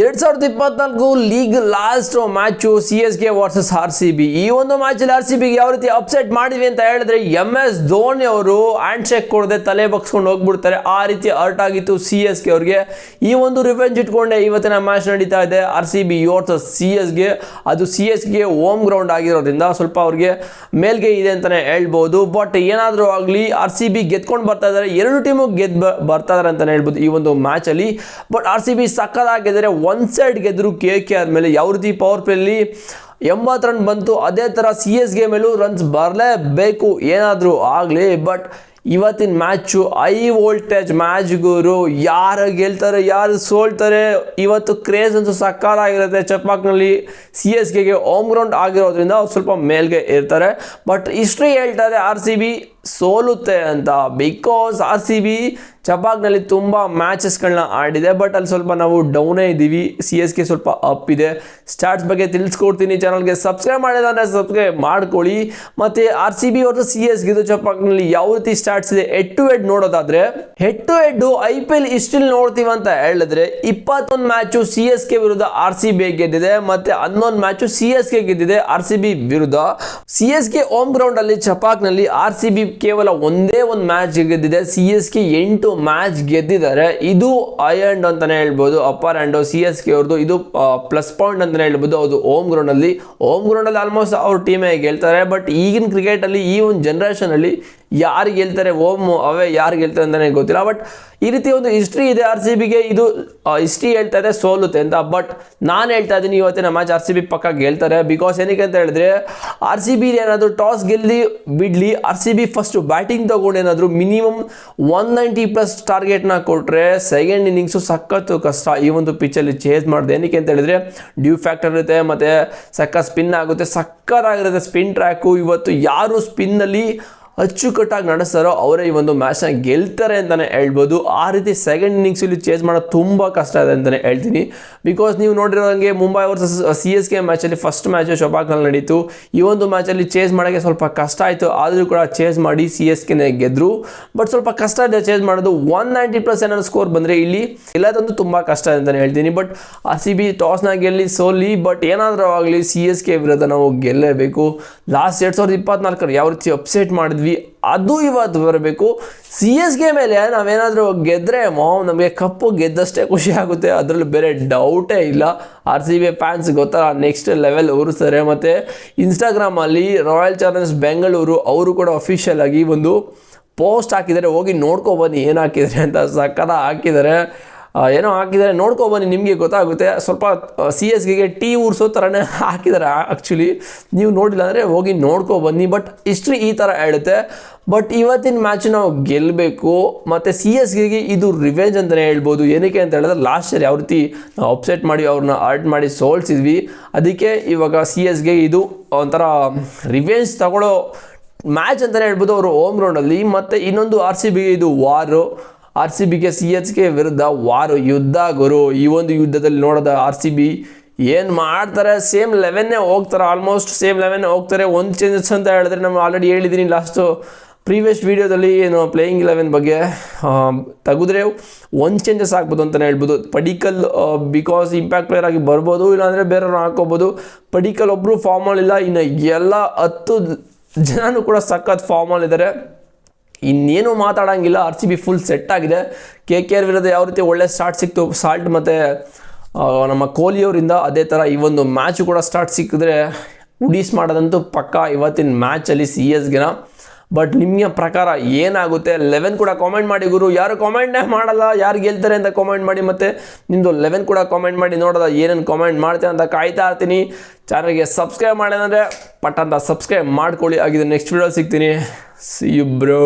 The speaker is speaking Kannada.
2024 league last match CSK versus RCB. ಈ ಒಂದು ಮ್ಯಾಚಲ್ಲಿ RCB ಯಾವ ರೀತಿ ಅಪ್ಸೆಟ್ ಮಾಡಿದ್ವಿ ಅಂತ ಹೇಳಿದ್ರೆ MS ಧೋನಿ ಅವರು ಹ್ಯಾಂಡ್ ಶೇಕ್ ಕೊಡದೆ ತಲೆ ಬಗ್ಸ್ಕೊಂಡು ಹೋಗ್ಬಿಡ್ತಾರೆ. ಆ ರೀತಿ ಹರ್ಟ್ ಆಗಿತ್ತು CSK ಅವ್ರಿಗೆ. ಈ ಒಂದು ರಿವೆಂಜ್ ಇಟ್ಕೊಂಡೆ ಇವತ್ತಿನ ಮ್ಯಾಚ್ ನಡೀತಾ ಇದೆ RCB ವರ್ಸಸ್ CSK. ಅದು CSK ಹೋಮ್ ಗ್ರೌಂಡ್ ಆಗಿರೋದ್ರಿಂದ ಸ್ವಲ್ಪ ಅವ್ರಿಗೆ ಮೇಲ್ಗೆ ಇದೆ ಅಂತಾನೆ ಹೇಳ್ಬೋದು. ಬಟ್ ಏನಾದರೂ ಆಗಲಿ RCB ಗೆದ್ಕೊಂಡು ಬರ್ತಾ ಇದ್ದಾರೆ, ಎರಡು ಟೀಮು ಬರ್ತಾ ಇದಾರೆ ಅಂತಾನೆ ಹೇಳ್ಬೋದು ಈ ಒಂದು ಮ್ಯಾಚಲ್ಲಿ. ಬಟ್ RCB ಸಕ್ಕತ್ತಾಗಿದ್ದಾರೆ. ಒನ್ ಸೈಡ್ ಗೆದ್ರು KKR ಮೇಲೆ ಯಾವ ರೀತಿ ಪವರ್ ಪ್ಲೇಲಿ 80 ರನ್ ಬಂತು, ಅದೇ ಥರ CSK ಮೇಲೂ ರನ್ಸ್ ಬರಲೇಬೇಕು ಏನಾದರೂ ಆಗಲಿ. ಬಟ್ ಇವತ್ತಿನ ಮ್ಯಾಚು ಹೈ ವೋಲ್ಟೇಜ್ ಮ್ಯಾಚ್ ಗುರು. ಯಾರು ಗೆಲ್ತಾರೆ ಯಾರು ಸೋಲ್ತಾರೆ ಇವತ್ತು ಕ್ರೇಜ್ ಅಂತೂ ಸಕ್ಕತ್ತಾಗಿರುತ್ತೆ. ಚಪಾಕ್ನಲ್ಲಿ CSKಗೆ ಹೋಮ್ ಗ್ರೌಂಡ್ ಆಗಿರೋದ್ರಿಂದ ಅವ್ರು ಸ್ವಲ್ಪ ಮೇಲ್ಗೆ ಇರ್ತಾರೆ. ಬಟ್ ಹಿಸ್ಟ್ರಿ ಹೇಳ್ತಾರೆ RCB ಸೋಲುತ್ತೆ ಅಂತ. ಬಿಕಾಸ್ RCB ಚಪಾಕ್ನಲ್ಲಿ ತುಂಬ ಮ್ಯಾಚಸ್ಗಳನ್ನ ಆಡಿದೆ, ಬಟ್ ಅಲ್ಲಿ ಸ್ವಲ್ಪ ನಾವು ಡೌನೇ ಇದ್ದೀವಿ. CSK ಸ್ವಲ್ಪ ಅಪ್ ಇದೆ. ಸ್ಟಾರ್ಟ್ಸ್ ಬಗ್ಗೆ ತಿಳಿಸ್ಕೊಡ್ತೀನಿ. ಚಾನಲ್ಗೆ ಸಬ್ಸ್ಕ್ರೈಬ್ ಮಾಡಿದ್ರೆ ಸಬ್ಸ್ಕ್ರೈಬ್ ಮಾಡ್ಕೊಳ್ಳಿ. ಮತ್ತು RCB ವರ್ಸಸ್ CSK ಇದು ಚಪಾಕ್ನಲ್ಲಿ ಯಾವ ರೀತಿ ಸ್ಟಾರ್ಟ್ಸ್ ಇದೆ ಹೆಡ್ ಟು ಹೆಡ್ ನೋಡೋದಾದ್ರೆ, ಹೆಡ್ ಟು ಹೆಡ್ IPL ಹಿಸ್ಟ್ರಿಲಿ ನೋಡ್ತೀವಿ ಅಂತ ಹೇಳಿದ್ರೆ 21 ಮ್ಯಾಚು CSK ವಿರುದ್ಧ RCB ಗೆದ್ದಿದೆ, ಮತ್ತೆ 11 ಮ್ಯಾಚು CSK ಗೆದ್ದಿದೆ RCB ವಿರುದ್ಧ. CSK ಹೋಮ್ ಗ್ರೌಂಡ್ ಅಲ್ಲಿ ಚಪಾಕ್ನಲ್ಲಿ RCB ಕೇವಲ ಒಂದೇ ಒಂದು ಮ್ಯಾಚ್ ಗೆದ್ದಿದೆ, CSK 8 ಮ್ಯಾಚ್ ಗೆದ್ದಿದ್ದಾರೆ. ಇದು ಹೈ ಹ್ಯಾಂಡ್ ಅಂತಾನೆ ಹೇಳ್ಬೋದು, ಅಪ್ಪರ್ ಹ್ಯಾಂಡ್ CSK ಅವ್ರದ್ದು. ಇದು ಪ್ಲಸ್ ಪಾಯಿಂಟ್ ಅಂತಾನೆ ಹೇಳ್ಬೋದು. ಅದು ಹೋಮ್ ಗ್ರೌಂಡ್ ಅಲ್ಲಿ ಆಲ್ಮೋಸ್ಟ್ ಅವ್ರ ಟೀಮೇ ಗೆಲ್ತಾರೆ. ಬಟ್ ಈಗಿನ ಕ್ರಿಕೆಟ್ ಅಲ್ಲಿ ಈ ಒಂದು ಜನರೇಷನ್ ಅಲ್ಲಿ ಯಾರು ಗೆಲ್ತಾರೆ ಹೋಮ್ ಅವೇ ಯಾರು ಗೆಲ್ತಾರೆ ಅಂತಾನೆ ಗೊತ್ತಿಲ್ಲ. ಬಟ್ ಈ ರೀತಿ ಒಂದು ಹಿಸ್ಟ್ರಿ ಇದೆ RCBಗೆ. ಇದು ಹಿಸ್ಟ್ರಿ ಹೇಳ್ತಾ ಇದೆ ಸೋಲುತ್ತೆ ಅಂತ. ಬಟ್ ನಾನು ಹೇಳ್ತಾ ಇದ್ದೀನಿ ಇವತ್ತಿನ ಮ್ಯಾಚ್ RCB ಪಕ್ಕ ಗೆಲ್ತಾರೆ. ಬಿಕಾಸ್ ಏನಕ್ಕೆ ಅಂತ ಹೇಳಿದ್ರೆ RCB ಏನಾದರೂ ಟಾಸ್ ಗೆಲ್ಲಿ ಬಿಡ್ಲಿ, RCB ಫಸ್ಟ್ ಬ್ಯಾಟಿಂಗ್ ತಗೊಂಡು ಏನಾದರೂ ಮಿನಿಮಮ್ 190+ ಟಾರ್ಗೆಟ್ನ ಕೊಟ್ಟರೆ ಸೆಕೆಂಡ್ ಇನ್ನಿಂಗ್ಸು ಸಖತ್ತು ಕಷ್ಟ ಈ ಒಂದು ಪಿಚ್ಚಲ್ಲಿ ಚೇಸ್ ಮಾಡಿದೆ. ಏನಕ್ಕೆ ಅಂತ ಹೇಳಿದ್ರೆ ಡ್ಯೂ ಫ್ಯಾಕ್ಟರ್ ಇರುತ್ತೆ, ಮತ್ತು ಸಕ್ಕ ಸ್ಪಿನ್ ಆಗುತ್ತೆ, ಸಕ್ಕತ್ತಾಗಿರುತ್ತೆ ಸ್ಪಿನ್ ಟ್ರ್ಯಾಕು. ಇವತ್ತು ಯಾರು ಸ್ಪಿನ್ನಲ್ಲಿ ಅಚ್ಚುಕಟ್ಟಾಗಿ ನಡೆಸ್ತಾರೋ ಅವರೇ ಈ ಒಂದು ಮ್ಯಾಚ್ನ ಗೆಲ್ತಾರೆ ಅಂತಲೇ ಹೇಳ್ಬೋದು. ಆ ರೀತಿ ಸೆಕೆಂಡ್ ಇನ್ನಿಂಗ್ಸಲ್ಲಿ ಚೇಸ್ ಮಾಡೋದು ತುಂಬ ಕಷ್ಟ ಇದೆ ಅಂತಲೇ ಹೇಳ್ತೀನಿ. ಬಿಕಾಸ್ ನೀವು ನೋಡಿರೋ ಹಾಗೆ ಮುಂಬೈ ವರ್ಸಸ್ CSK ಮ್ಯಾಚಲ್ಲಿ ಫಸ್ಟ್ ಮ್ಯಾಚು ಶೊಪಾಕ್ನಲ್ಲಿ ನಡೀತು. ಈ ಒಂದು ಮ್ಯಾಚಲ್ಲಿ ಚೇಸ್ ಮಾಡೋಕ್ಕೆ ಸ್ವಲ್ಪ ಕಷ್ಟ ಆಯಿತು, ಆದರೂ ಕೂಡ ಚೇಸ್ ಮಾಡಿ CSKನೇ ಗೆದ್ದರು. ಬಟ್ ಸ್ವಲ್ಪ ಕಷ್ಟ ಇದೆ ಚೇಸ್ ಮಾಡೋದು. 190+ ಏನಾದ್ರು ಸ್ಕೋರ್ ಬಂದರೆ ಇಲ್ಲಿ ಎಲ್ಲದಂತೂ ತುಂಬ ಕಷ್ಟ ಅಂತಲೇ ಹೇಳ್ತೀನಿ. ಬಟ್ RCB ಟಾಸ್ನ ಗೆಲ್ಲಿ ಸೋಲಿ, ಬಟ್ ಏನಾದರೂ ಆಗಲಿ CSK ವಿರುದ್ಧ ನಾವು ಗೆಲ್ಲೇಬೇಕು. ಲಾಸ್ಟ್ 2024 ಯಾವ ರೀತಿ ಅಪ್ಸೆಟ್ ಮಾಡಿದ್ವಿ ಅದು ಇವತ್ತು ಬರಬೇಕು. CSK ಮೇಲೆ ನಾವೇನಾದರೂ ಗೆದ್ದರೆ ನಮಗೆ ಕಪ್ಪು ಗೆದ್ದಷ್ಟೇ ಖುಷಿ ಆಗುತ್ತೆ, ಅದರಲ್ಲಿ ಬೇರೆ ಡೌಟೇ ಇಲ್ಲ. RCB ಫ್ಯಾನ್ಸ್ ಗೊತ್ತಲ್ಲ ನೆಕ್ಸ್ಟ್ ಲೆವೆಲ್ ಉರಿಸ್ತಾರೆ. ಮತ್ತು ಇನ್ಸ್ಟಾಗ್ರಾಮಲ್ಲಿ ರಾಯಲ್ ಚಾಲೆಂಜರ್ಸ್ ಬೆಂಗಳೂರು ಅವರು ಕೂಡ ಅಫಿಷಿಯಲ್ ಆಗಿ ಒಂದು ಪೋಸ್ಟ್ ಹಾಕಿದ್ದಾರೆ, ಹೋಗಿ ನೋಡ್ಕೊಬನ್ನಿ ಏನು ಹಾಕಿದ್ದಾರೆ ಅಂತ. ಸಕ್ಕತ್ತ ಹಾಕಿದ್ದಾರೆ, ಏನೋ ಹಾಕಿದ್ದಾರೆ, ನೋಡ್ಕೊಬನ್ನಿ ನಿಮಗೆ ಗೊತ್ತಾಗುತ್ತೆ. ಸ್ವಲ್ಪ CSKಗೆ ಟೀ ಉರ್ಸೋ ಥರನೇ ಹಾಕಿದ್ದಾರೆ ಆ್ಯಕ್ಚುಲಿ. ನೀವು ನೋಡಿಲ್ಲ ಅಂದರೆ ಹೋಗಿ ನೋಡ್ಕೊಬನ್ನಿ. ಬಟ್ ಹಿಸ್ಟ್ರಿ ಈ ಥರ ಹೇಳುತ್ತೆ. ಬಟ್ ಇವತ್ತಿನ ಮ್ಯಾಚ್ ನಾವು ಗೆಲ್ಲಬೇಕು. ಮತ್ತು CSKಗೆ ಇದು ರಿವೆಂಜ್ ಅಂತಲೇ ಹೇಳ್ಬೋದು. ಏನಕ್ಕೆ ಅಂತ ಹೇಳಿದ್ರೆ ಲಾಸ್ಟ್ ಇಯರ್ ಯಾವ ರೀತಿ ನಾವು ಅಪ್ಸೆಟ್ ಮಾಡಿ ಅವ್ರನ್ನ ಹರ್ಟ್ ಮಾಡಿ ಸೋಲ್ಸಿದ್ವಿ, ಅದಕ್ಕೆ ಇವಾಗ CSKಗೆ ಇದು ಒಂಥರ ರಿವೆಂಜ್ ತಗೊಳ್ಳೋ ಮ್ಯಾಚ್ ಅಂತಲೇ ಹೇಳ್ಬೋದು ಅವರು ಹೋಮ್ ಗ್ರೌಂಡಲ್ಲಿ. ಮತ್ತು ಇನ್ನೊಂದು RCBಗೆ ಇದು ವಾರು. RCBಗೆ CSK ವಿರುದ್ಧ ವಾರು, ಯುದ್ಧ ಗುರು. ಈ ಒಂದು ಯುದ್ಧದಲ್ಲಿ ನೋಡೋದ RCB ಏನು ಮಾಡ್ತಾರೆ, ಸೇಮ್ 11 ಹೋಗ್ತಾರೆ, ಆಲ್ಮೋಸ್ಟ್ ಸೇಮ್ 11 ಹೋಗ್ತಾರೆ. ಒಂದು ಚೇಂಜಸ್ ಅಂತ ಹೇಳಿದ್ರೆ ನಾನು ಆಲ್ರೆಡಿ ಹೇಳಿದ್ದೀನಿ ಲಾಸ್ಟು ಪ್ರೀವಿಯಸ್ ವೀಡಿಯೋದಲ್ಲಿ ಏನು ಪ್ಲೇಯಿಂಗ್ 11 ಬಗ್ಗೆ ತೆಗೆದ್ರೆ ಒಂದು ಚೇಂಜಸ್ ಆಗ್ಬೋದು ಅಂತಲೇ ಹೇಳ್ಬೋದು. ಪಡಿಕಲ್ ಬಿಕಾಸ್ ಇಂಪ್ಯಾಕ್ಟ್ ಪ್ಲೇಯರ್ ಆಗಿ ಬರ್ಬೋದು, ಇಲ್ಲಾಂದರೆ ಬೇರೆಯವ್ರನ್ನ ಹಾಕೋಬೋದು. ಪಡಿಕಲ್ ಒಬ್ಬರು ಫಾರ್ಮಲ್ಲಿಲ್ಲ, ಇನ್ನು ಎಲ್ಲ 10 ಜನನೂ ಕೂಡ ಸಖತ್ ಫಾರ್ಮಲ್ಲಿದ್ದಾರೆ. ಇನ್ನೇನು ಮಾತಾಡೋಂಗಿಲ್ಲ. RCB ಫುಲ್ ಸೆಟ್ ಆಗಿದೆ. KKR ವಿರುದ್ಧ ಯಾವ ರೀತಿ ಒಳ್ಳೆ ಸ್ಟಾರ್ಟ್ ಸಿಕ್ತು ಸಾಲ್ಟ್ ಮತ್ತು ನಮ್ಮ ಕೊಹ್ಲಿಯವರಿಂದ, ಅದೇ ಥರ ಈ ಒಂದು ಮ್ಯಾಚು ಕೂಡ ಸ್ಟಾರ್ಟ್ ಸಿಕ್ಕಿದ್ರೆ ಉಡೀಸ್ ಮಾಡೋದಂತೂ ಪಕ್ಕ ಇವತ್ತಿನ ಮ್ಯಾಚಲ್ಲಿ CSKನ. ಬಟ್ ನಿಮಗೆ ಪ್ರಕಾರ ಏನಾಗುತ್ತೆ 11 ಕೂಡ ಕಾಮೆಂಟ್ ಮಾಡಿ ಗುರು. ಯಾರು ಕಾಮೆಂಟ್ನೇ ಮಾಡಲ್ಲ, ಯಾರು ಗೆಲ್ತಾರೆ ಅಂತ ಕಾಮೆಂಟ್ ಮಾಡಿ. ಮತ್ತು ನಿಮ್ಮದು 11 ಕೂಡ ಕಾಮೆಂಟ್ ಮಾಡಿ, ನೋಡೋದ ಏನೇನು ಕಾಮೆಂಟ್ ಮಾಡ್ತೇನೆ ಅಂತ ಕಾಯ್ತಾ ಇರ್ತೀನಿ. ಚಾನಲ್ಗೆ ಸಬ್ಸ್ಕ್ರೈಬ್ ಮಾಡಿದ್ರೆ ಪಟ್ ಅಂತ ಸಬ್ಸ್ಕ್ರೈಬ್ ಮಾಡ್ಕೊಳ್ಳಿ. ಆಗಿದೆ ನೆಕ್ಸ್ಟ್ ವೀಡಿಯೋ ಸಿಗ್ತೀನಿ. See you bro.